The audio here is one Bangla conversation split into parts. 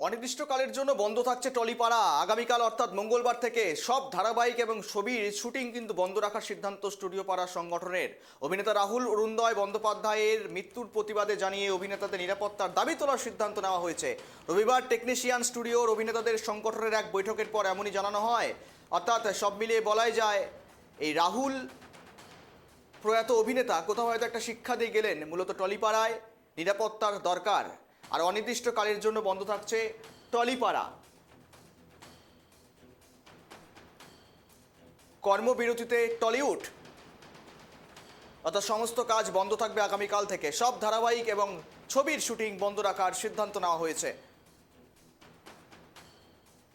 অনির্দিষ্টকালের জন্য বন্ধ থাকছে টলিপাড়া। আগামীকাল অর্থাৎ মঙ্গলবার থেকে সব ধারাবাহিক এবং ছবির শুটিং কিন্তু বন্ধ রাখার সিদ্ধান্ত স্টুডিও পাড়া সংগঠনের। অভিনেতা রাহুল অরুণোদয় বন্দ্যোপাধ্যায়ের মৃত্যুর প্রতিবাদে জানিয়ে অভিনেতাদের নিরাপত্তার দাবি তোলার সিদ্ধান্ত নেওয়া হয়েছে। রবিবার টেকনিশিয়ান স্টুডিওর অভিনেতাদের সংগঠনের এক বৈঠকের পর এমনই জানানো হয়। অর্থাৎ সব মিলিয়ে বলাই যায় এই রাহুল প্রয়াত অভিনেতা কোথাও হয়তো একটা শিক্ষা দিয়ে গেলেন। মূলত টলিপাড়ায় নিরাপত্তার দরকার, আর অনির্দিষ্টকালের জন্য বন্ধ থাকছে টলিপাড়া। কর্মবিরতিতে টলিউড, অর্থাৎ সমস্ত কাজ বন্ধ থাকবে আগামীকাল থেকে। সব ধারাবাহিক এবং ছবির শুটিং বন্ধ রাখার সিদ্ধান্ত নেওয়া হয়েছে।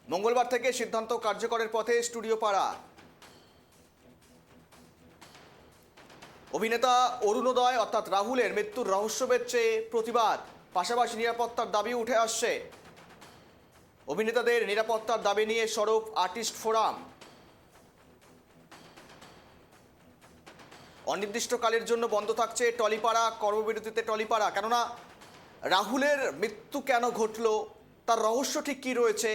মঙ্গলবার থেকে সিদ্ধান্ত কার্যকরের পথে স্টুডিও পাড়া। অভিনেতা অরুণোদয় অর্থাৎ রাহুলের মৃত্যুর রহস্যভেদ চেয়ে প্রতিবাদ, পাশাপাশি নিরাপত্তার দাবি উঠে আসছে। অভিনেতাদের নিরাপত্তার দাবি নিয়ে সরব আর্টিস্ট ফোরাম। অনির্দিষ্টকালের জন্য বন্ধ থাকছে টলিপাড়া, কর্মবিরতিতে টলিপাড়া। কেননা রাহুলের মৃত্যু কেন ঘটলো, তার রহস্য ঠিক কী রয়েছে,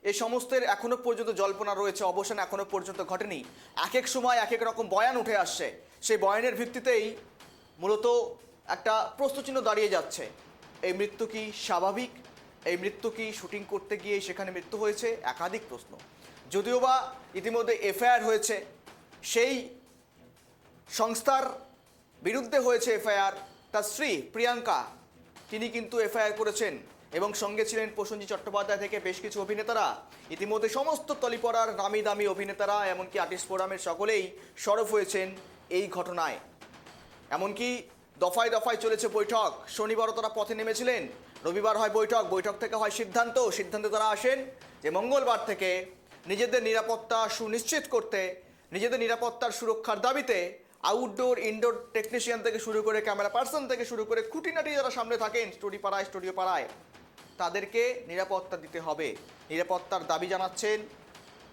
এই সমস্তের এখনো পর্যন্ত জল্পনা রয়েছে, অবসান এখনো পর্যন্ত ঘটেনি। এক এক সময় এক এক রকম বয়ান উঠে আসছে, সেই বয়ানের ভিত্তিতেই মূলত একটা প্রশ্নচিহ্ন দাঁড়িয়ে যাচ্ছে। এই মৃত্যু কি স্বাভাবিক? এই মৃত্যু কি শুটিং করতে গিয়ে সেখানে মৃত্যু হয়েছে? একাধিক প্রশ্ন। যদিও বা ইতিমধ্যে এফআইআর হয়েছে, সেই সংস্থার বিরুদ্ধে হয়েছে এফআইআর। তার স্ত্রী প্রিয়াঙ্কা, তিনি কিন্তু এফআইআর করেছেন এবং সঙ্গে ছিলেন প্রসেনজিৎ চট্টোপাধ্যায় থেকে বেশ কিছু অভিনেতারা। ইতিমধ্যে সমস্ত টলিপাড়ার নামি দামি অভিনেতারা, এমনকি আর্টিস্ট ফোরামের সকলেই সরব হয়েছেন এই ঘটনায়। এমনকি দফায় দফায় চলেছে বৈঠক। শনিবারও তারা পথে নেমেছিলেন, রবিবার হয় বৈঠক, বৈঠক থেকে হয় সিদ্ধান্তে তারা আসেন যে মঙ্গলবার থেকে নিজেদের নিরাপত্তা সুনিশ্চিত করতে, নিজেদের নিরাপত্তার সুরক্ষার দাবিতে আউটডোর ইনডোর টেকনিশিয়ান থেকে শুরু করে ক্যামেরা পার্সন থেকে শুরু করে খুঁটিনাটি যারা সামনে থাকেন স্টুডিও পাড়ায়, তাদেরকে নিরাপত্তা দিতে হবে। নিরাপত্তার দাবি জানাচ্ছেন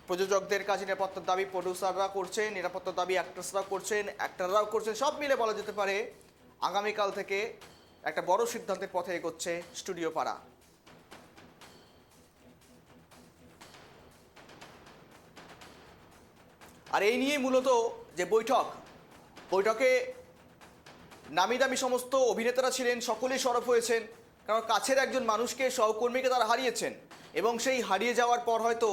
প্রযোজকদের কাছে, নিরাপত্তার দাবি প্রডিউসাররা করছেন, নিরাপত্তার দাবি অ্যাক্টররাও করছেন। সব মিলে বলা যেতে পারে আগামীকাল থেকে একটা বড় সিদ্ধান্তের পথে এগোচ্ছে স্টুডিও পাড়া। আর এই নিয়ে মূলত যে বৈঠকে নামি দামি সমস্ত অভিনেতারা ছিলেন, সকলেই সরব হয়েছেন। কারণ কাছের একজন মানুষকে, সহকর্মীকে তারা হারিয়েছেন, এবং সেই হারিয়ে যাওয়ার পর হয়তো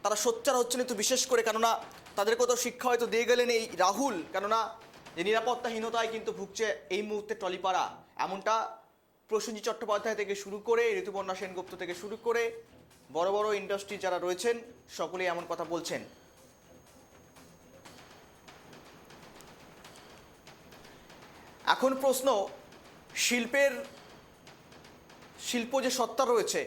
তারা সোচ্চার হচ্ছেন একটু বিশেষ করে। কেননা তাদের কত শিক্ষা হয়তো দিয়ে গেলেন এই রাহুল। কেননা যে নিরাপত্তাহীনতায় কিন্তু ভুগছে এই মুহূর্তে টলিপাড়া, এমনটা প্রসেনজিৎ চট্টোপাধ্যায় থেকে শুরু করে ঋতুপর্ণা সেনগুপ্ত থেকে শুরু করে বড় বড় ইন্ডাস্ট্রি যারা রয়েছেন সকলেই এমন কথা বলছেন। এখন প্রশ্ন, শিল্প যে সত্তা রয়েছে,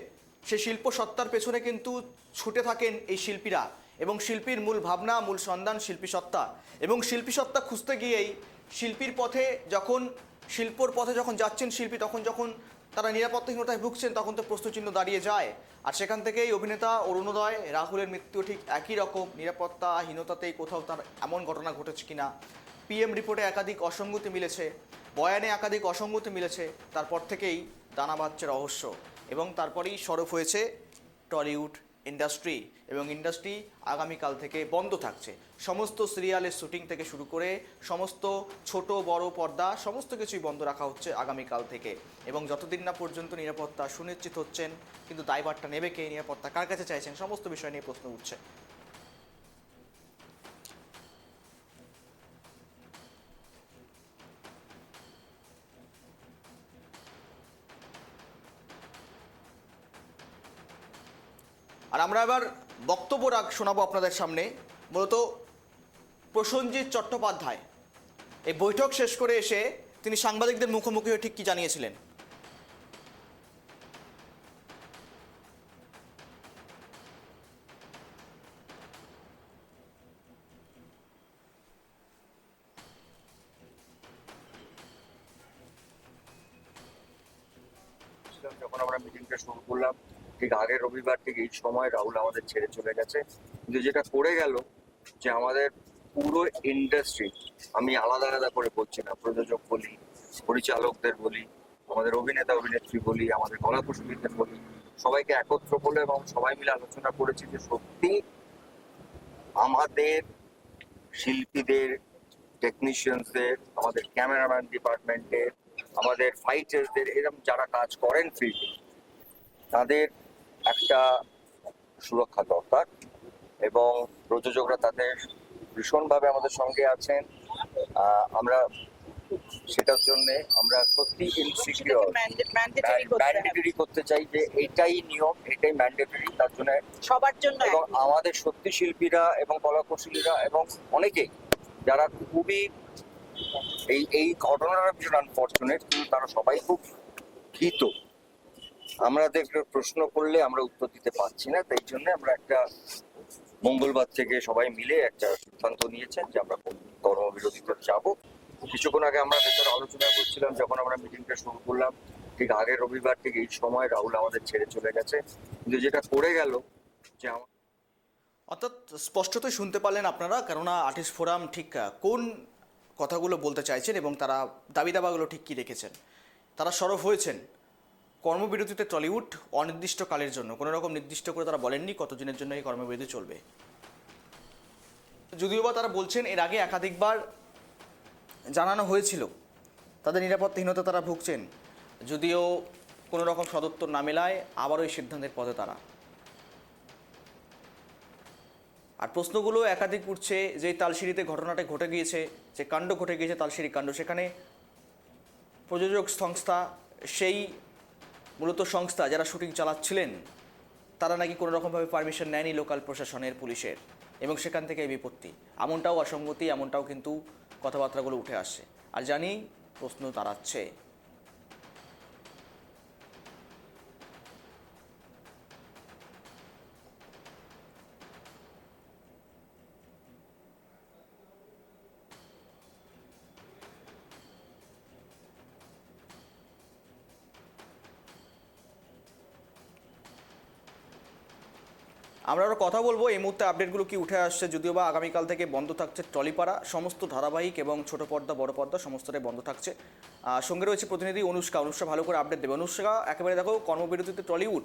সেই শিল্প সত্তার পেছনে কিন্তু ছুটে থাকেন এই শিল্পীরা, এবং শিল্পীর মূল ভাবনা, মূল সন্ধান শিল্পী সত্তা। এবং শিল্পী সত্তা খুঁজতে গিয়েই শিল্পীর পথে শিল্পর পথে যখন যাচ্ছেন শিল্পী, যখন তারা নিরাপত্তাহীনতায় ভুগছেন, তখন তো প্রশ্নচিহ্ন দাঁড়িয়ে যায়। আর সেখান থেকেই অভিনেতা অরুণোদয় রাহুলের মৃত্যু ঠিক একই রকম, নিরাপত্তাহীনতাতেই কোথাও তার এমন ঘটনা ঘটেছে কিনা। পিএম রিপোর্টে একাধিক অসঙ্গতি মিলেছে, বয়ানে একাধিক অসঙ্গতি মিলেছে, তারপর থেকেই দানা বাঁধছে রহস্য। এবং তারপরেই সরব হয়েছে টলিউড ইন্ডাস্ট্রি, এবং ইন্ডাস্ট্রি আগামীকাল থেকে বন্ধ থাকছে। সমস্ত সিরিয়ালের শুটিং থেকে শুরু করে সমস্ত ছোট বড় পর্দা সমস্ত কিছুই বন্ধ রাখা হচ্ছে আগামীকাল থেকে। এবং যতদিন না পর্যন্ত নিরাপত্তা সুনিশ্চিত হচ্ছেন, কিন্তু দায়ভারটা নেবে কে, নিরাপত্তা কার কাছে চাইছেন, সমস্ত বিষয় নিয়ে প্রশ্ন উঠছে। আর আমরা এবার বক্তব্য শোনাবো আপনাদের সামনে। মূলত প্রসেনজিৎ চট্টোপাধ্যায় এই বৈঠক শেষ করে এসে তিনি সাংবাদিকদের মুখোমুখি হয়ে ঠিক কি জানিয়েছিলেন। যখন আমরা মিটিংটা শুরু করলাম, ঠিক আগের রবিবার থেকে এই সময় রাহুল আমাদের ছেড়ে চলে গেছে। কিন্তু যেটা করে গেল যে আমাদের পুরো ইন্ডাস্ট্রি, আমি আলাদা আলাদা করে বলছি না, প্রযোজক বলি, পরিচালকদের বলি, আমাদের অভিনেতা অভিনেত্রী বলি, আমাদের কলা কুশলীদের বলি, সবাইকে একত্র করলো এবং সবাই মিলে আলোচনা করেছি যে সত্যি আমাদের শিল্পীদের, টেকনিশিয়ানসদের, আমাদের ক্যামেরাম্যান ডিপার্টমেন্টের, আমাদের ফাইটার্সদের, এরকম যারা কাজ করেন ফিল্ডে, তাদের একটা সুরক্ষা দরকার এবং প্রযোজকরা তাদের ভীষণভাবে আমাদের সঙ্গে আছেন। আমরা সেটার জন্য আমরা সত্যি ইনসিকিউর ম্যান্ডেটরি করতে চাই যে এটাই নিয়ম, এটাই ম্যান্ডেটরি, তার জন্য সবার জন্য এবং আমাদের সত্যি শিল্পীরা এবং কলাকুশলীরা এবং অনেকেই যারা খুবই এই ঘটনাটা ভীষণ আনফর্চুনেট, কিন্তু তারা সবাই খুব ভীত। আমাদেরকে প্রশ্ন করলে আমরা উত্তর দিতে পারছি না, তাই জন্য আমরা একটা মঙ্গলবার থেকে সবাই মিলে একটা সিদ্ধান্ত নিয়েছেন যে আমরা কর্মবিরতিতে যাব। কিছুক্ষণ আগে আমরা ভেতরে আলোচনা করছিলাম, যখন আমরা মিটিংটা শুরু করলাম ঠিক আগের রবিবার ঠিক এই সময় রাহুল আমাদের ছেড়ে চলে গেছে, কিন্তু যেটা করে গেল যে অর্থাৎ স্পষ্টতই শুনতে পারলেন আপনারা, কেননা আর্টিস্ট ফোরাম ঠিক কোন কথাগুলো বলতে চাইছেন এবং তারা দাবি দাবাগুলো ঠিক কী রেখেছেন। তারা সরব হয়েছেন কর্মবিরতিতে টলিউড অনির্দিষ্টকালের জন্য, কোনো রকম নির্দিষ্ট করে তারা বলেননি কত দিনের জন্য এই কর্মবিরতি চলবে। যদিও বা তারা বলছেন এর আগে একাধিকবার জানানো হয়েছিল তাদের নিরাপত্তাহীনতা তারা ভুগছেন, যদিও কোনো রকম সদুত্তর না মেলায় আবারও এই সিদ্ধান্তের পথে তারা। আর প্রশ্নগুলো একাধিক উঠছে, যে তালশিরিতে ঘটনাটা ঘটে গিয়েছে, যে কাণ্ড ঘটে গিয়েছে তালশিরি কাণ্ড, সেখানে প্রযোজক সংস্থা, সেই মূলত সংস্থা যারা শুটিং চালাচ্ছিলেন তারা নাকি কোনো রকমভাবে পারমিশন নেয়নি লোকাল প্রশাসনের, পুলিশের, এবং সেখান থেকে এই বিপত্তি। এমনটাও অসঙ্গতি, এমনটাও কিন্তু কথাবার্তাগুলো উঠে আসছে। আর জানি প্রশ্ন দাঁড়াচ্ছে আমরা আরও কথা বলবো। এই মুহূর্তে আপডেটগুলো কি উঠে আসছে, যদিও বা আগামীকাল থেকে বন্ধ থাকছে টলিপাড়া, সমস্ত ধারাবাহিক এবং ছোট পর্দা বড় পর্দা সমস্তটাই বন্ধ থাকছে। সঙ্গে রয়েছে প্রতিনিধি অনুষ্কা ভালো করে আপডেট দেবে। অনুষ্কা, একেবারে দেখো কর্মবিরতিতে টলিউড,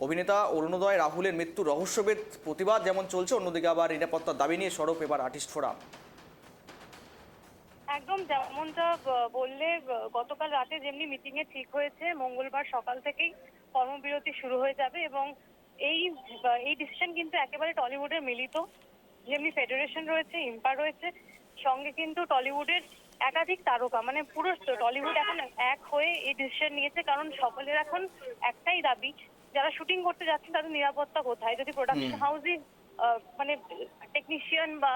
অভিনেতা অরুণোদয় রাহুলের মৃত্যু রহস্যভেদ প্রতিবাদ যেমন চলছে, অন্যদিকে আবার নিরাপত্তার দাবি নিয়ে সরব এবার আর্টিস্ট ফোরাম। একদম যেমনটা বললে, গতকাল রাতে যেমনি মিটিং এ ঠিক হয়েছে মঙ্গলবার সকাল থেকেই কর্মবিরতি শুরু হয়ে যাবে এবং এই ডিসিশন কিন্তু একেবারে টলিউডের মিলিত। যেমনি ফেডারেশন রয়েছে, ইম্পার রয়েছে, সঙ্গে কিন্তু টলিউডের একাধিক তারকা, মানে পুরো টলিউড এখন এক হয়ে এই ডিসিশন নিয়েছে। কারণ সকলের এখন একটাই দাবি, যারা শুটিং করতে যাচ্ছেন তাদের নিরাপত্তা কোথায়। যদি প্রোডাকশন হাউসই মানে টেকনিশিয়ান বা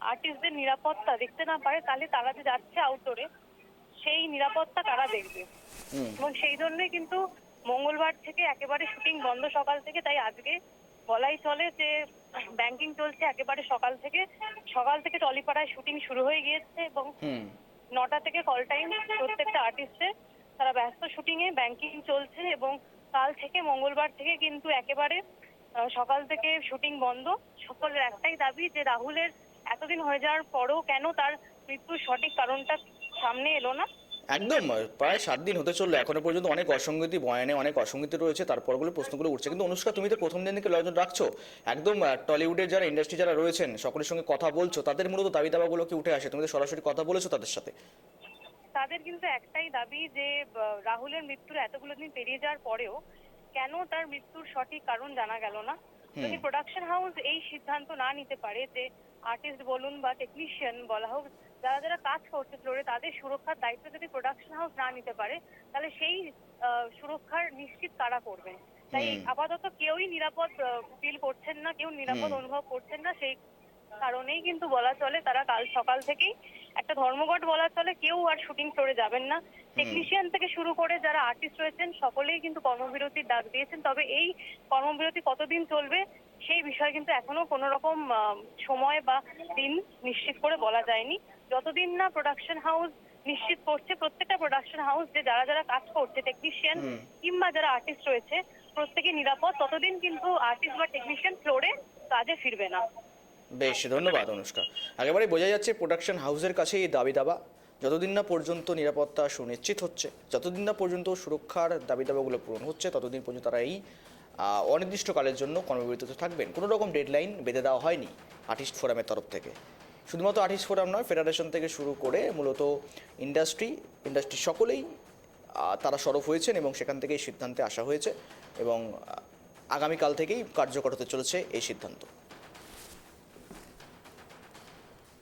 আর্টিস্টদের নিরাপত্তা দেখতে না পারে, তাহলে তারা যে যাচ্ছে আউটডোরে সেই নিরাপত্তা তারা দেখবে। এবং সেই জন্যই কিন্তু মঙ্গলবার থেকে একেবারে শুটিং বন্ধ সকাল থেকে। তাই আজকে বলাই চলে যে ব্যাংকিং চলছে একেবারে সকাল থেকে টলিপাড়ায় শুটিং শুরু হয়ে গিয়েছে এবং 9টা থেকে কল টাইম প্রত্যেকটা আর্টিস্টের, তারা ব্যস্ত শুটিং এ, ব্যাংকিং চলছে। এবং কাল থেকে মঙ্গলবার থেকে কিন্তু একেবারে সকাল থেকে শুটিং বন্ধ। সকলের একটাই দাবি যে রাহুলের এতদিন হয়ে যাওয়ার পরেও কেন তার মৃত্যুর সঠিক কারণটা সামনে এলো না। একদম প্রায় 7 দিন হতে চললো, এখনো পর্যন্ত অনেক অসঙ্গতি, বয়ানে অনেক অসঙ্গতি রয়েছে, তারপরগুলো প্রশ্নগুলো উঠছে। কিন্তু অনুষ্কা, তুমি তো প্রথম দিন থেকে নজর রাখছো, একদম টলিউডের যারা ইন্ডাস্ট্রি যারা রয়েছেন সকলের সঙ্গে কথা বলছো, তাদের মূলত দাবি দাবাগুলো কি উঠে আসে? তুমি তো সরাসরি কথা বলেছো তাদের সাথে। তাদের কিন্তু একটাই দাবি যে রাহুলের মৃত্যুর এতগুলো দিন পেরিয়ে যাওয়ার পরেও কেন তার মৃত্যুর সঠিক কারণ জানা গেল না। যদি প্রোডাকশন হাউস এই সিদ্ধান্ত না নিতে পারে যে আর্টিস্ট বলুন বা টেকনিশিয়ান বলা হোক, যারা যারা কাজ করছে ফ্লোরে, তাদের সুরক্ষার দায়িত্ব যদি প্রোডাকশন হাউস না নিতে পারে, তাহলে সেই সুরক্ষার নিশ্চিত কারা করবে। তাই আপাতত কেউই নিরাপদ ফিল করছেন না, কেউ নিরাপদ অনুভব করছেন না। সেই কারণেই কিন্তু বলা চলে তারা কাল সকাল থেকেই একটা ধর্মঘট বলা চলে, কেউ আর শুটিং ফ্লোরে যাবেন না। টেকনিশিয়ান থেকে শুরু করে যারা আর্টিস্ট রয়েছেন সকলেই কিন্তু কর্মবিরতির ডাক দিয়েছেন। তবে এই কর্মবিরতি কতদিন চলবে সেই বিষয়ে কিন্তু এখনো কোনো রকম সময় বা দিন নিশ্চিত করে বলা যায়নি। যতদিন না প্রোডাকশন হাউস নিশ্চিত করছে, প্রত্যেকটা প্রোডাকশন হাউস যে যারা যারা কাজ করছে, টেকনিশিয়ান কিংবা যারা আর্টিস্ট রয়েছে প্রত্যেকে নিরাপদ, ততদিন কিন্তু আর্টিস্ট বা টেকনিশিয়ান ফ্লোরে কাজে ফিরবে না। বেশ, ধন্যবাদ অনুষ্কা। একেবারে বোঝা যাচ্ছে প্রোডাকশন হাউসের কাছে এই দাবি দাবা, যতদিন না পর্যন্ত নিরাপত্তা সুনিশ্চিত হচ্ছে, যতদিন না পর্যন্ত সুরক্ষার দাবি দাবাগুলো পূরণ হচ্ছে, ততদিন পর্যন্ত তারা এই অনির্দিষ্টকালের জন্য কর্মবিরতিতে থাকবেন। কোনো রকম ডেডলাইন বেঁধে দেওয়া হয়নি আর্টিস্ট ফোরামের তরফ থেকে। শুধুমাত্র আর্টিস্ট ফোরাম নয়, ফেডারেশন থেকে শুরু করে মূলত ইন্ডাস্ট্রি সকলেই তারা সরব হয়েছেন এবং সেখান থেকেই সিদ্ধান্তে আসা হয়েছে এবং আগামীকাল থেকেই কার্যকর হতে চলেছে এই সিদ্ধান্ত।